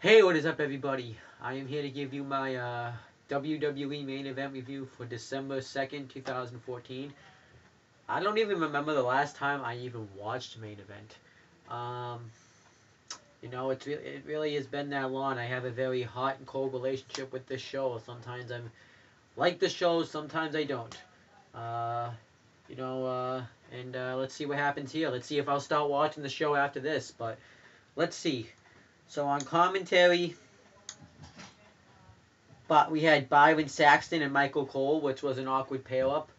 Hey, what is up, everybody? I am here to give you my WWE main event review for December 2nd, 2014. I don't even remember the last time I even watched main event. Um, it really has been that long. I have a very hot and cold relationship with this show. Sometimes I'm like the show, sometimes I don't. Uh, you know, and let's see what happens here. Let's see if I'll start watching the show after this, but let's see. So on commentary, but we had Byron Saxton and Michael Cole, which was an awkward pair up.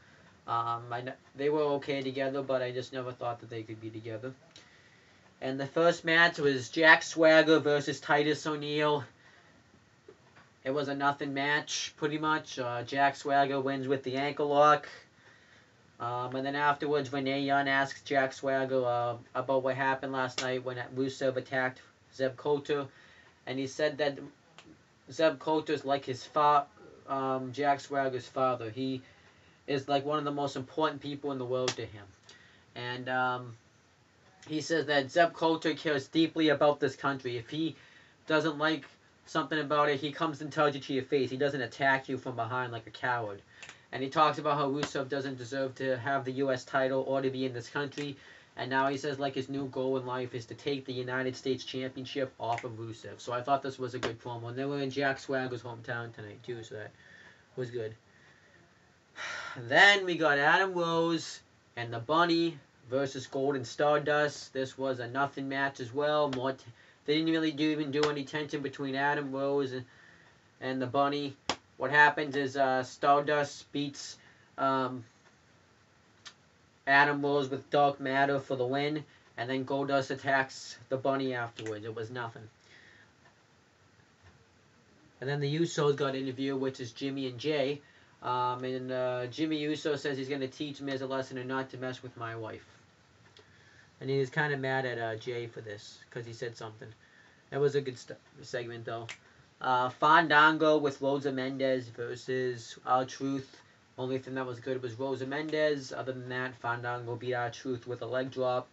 They were okay together, but I just never thought that they could be together. And the first match was Jack Swagger versus Titus O'Neil. It was a nothing match, pretty much. Jack Swagger wins with the ankle lock. And then afterwards, Renee Young asks Jack Swagger about what happened last night when Rusev attacked Zeb Coulter. And he said that Zeb Coulter's like Jack Swagger's father. He is like one of the most important people in the world to him. And he says that Zeb Coulter cares deeply about this country. If he doesn't like something about it, he comes and tells you to your face. He doesn't attack you from behind like a coward. And he talks about how Rusev doesn't deserve to have the U.S. title or to be in this country. And now he says like his new goal in life is to take the United States Championship off of Rusev. So I thought this was a good promo. And they were in Jack Swagger's hometown tonight too, so that was good. Then we got Adam Rose and the Bunny versus Golden Stardust. This was a nothing match as well. They didn't really even do any tension between Adam Rose and the Bunny. What happens is Stardust beats Adam Rose with Dark Matter for the win, and then Goldust attacks the Bunny afterwards. It was nothing. And then the Usos got interviewed, which is Jimmy and Jay. Jimmy Uso says he's going to teach Miz a lesson and not to mess with my wife. And he was kind of mad at Jay for this, because he said something. That was a good segment, though. Fandango with Rosa Mendez versus R-Truth. Only thing that was good was Rosa Mendez. Other than that, Fandango beat R-Truth with a leg drop.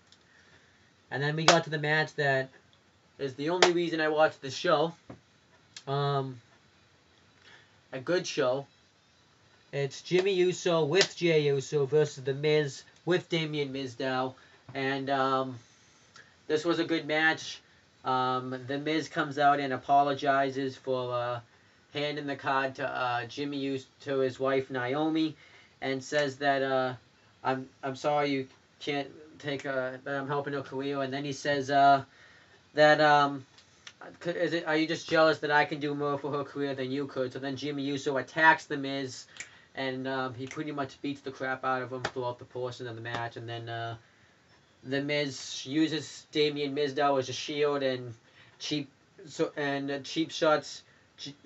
And then we got to the match that is the only reason I watched the show. A good show. It's Jimmy Uso with Jey Uso versus The Miz with Damien Mizdow. And this was a good match. The Miz comes out and apologizes for handing the card to Jimmy Uso, to his wife Naomi, and says that I'm sorry you can't take that I'm helping her career. And then he says are you just jealous that I can do more for her career than you could? So then Jimmy Uso attacks The Miz, and he pretty much beats the crap out of him throughout the portion of the match. And then The Miz uses Damien Mizdow as a shield and cheap shots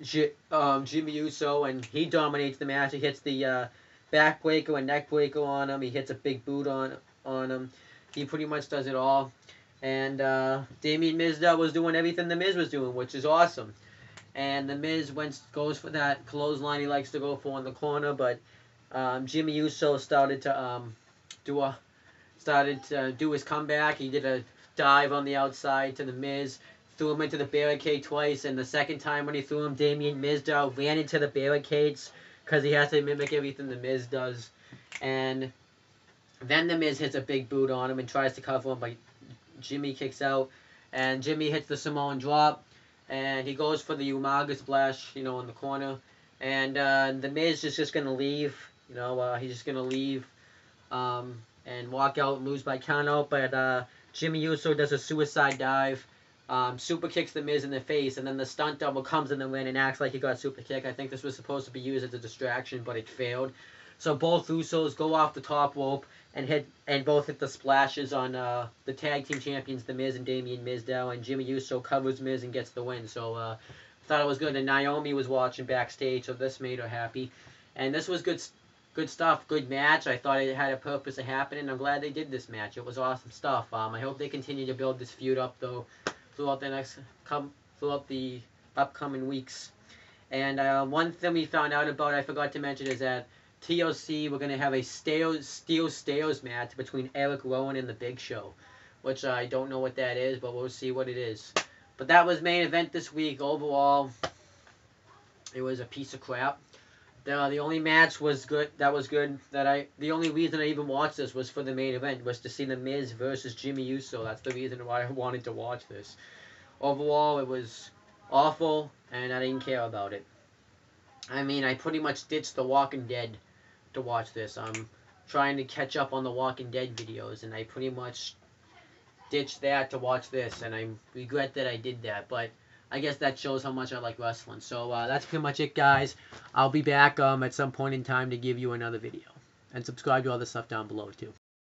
Jimmy Uso, and he dominates the match. He hits the back breaker and neck breaker on him. He hits a big boot on him. He pretty much does it all. And Damien Mizdow was doing everything The Miz was doing, which is awesome. And The Miz goes for that clothesline he likes to go for in the corner, but Jimmy Uso started to do his comeback. He did a dive on the outside to The Miz, threw him into the barricade twice, and the second time when he threw him, Damien Mizdow ran into the barricades because he has to mimic everything The Miz does. And then The Miz hits a big boot on him and tries to cover him, but Jimmy kicks out, and Jimmy hits the Samoan drop, and he goes for the Umaga splash, in the corner. And The Miz is just going to leave. He's just going to leave and walk out and lose by count out. But Jimmy Uso does a suicide dive, super kicks The Miz in the face, and then the stunt double comes in the ring and acts like he got super kicked. I think this was supposed to be used as a distraction, but it failed. So both Usos go off the top rope and both hit the splashes on the tag team champions, The Miz and Damien Mizdow, and Jimmy Uso covers Miz and gets the win. So I thought it was good. And Naomi was watching backstage, so this made her happy. And this was good stuff, good match. I thought it had a purpose of happening. I'm glad they did this match. It was awesome stuff. I hope they continue to build this feud up though throughout the upcoming weeks. And one thing we found out about, I forgot to mention, is that TLC, we're going to have a steel stairs match between Eric Rowan and The Big Show, which I don't know what that is, but we'll see what it is. But that was main event this week. Overall, it was a piece of crap. The only match was good. That was good. The only reason I even watched this was for the main event, was to see The Miz versus Jimmy Uso. That's the reason why I wanted to watch this. Overall, it was awful, and I didn't care about it. I mean, I pretty much ditched The Walking Dead to watch this. I'm trying to catch up on the Walking Dead videos, and I pretty much ditched that to watch this, and I regret that I did that. But I guess that shows how much I like wrestling. So that's pretty much it, guys. I'll be back at some point in time to give you another video. And subscribe to all the stuff down below, too.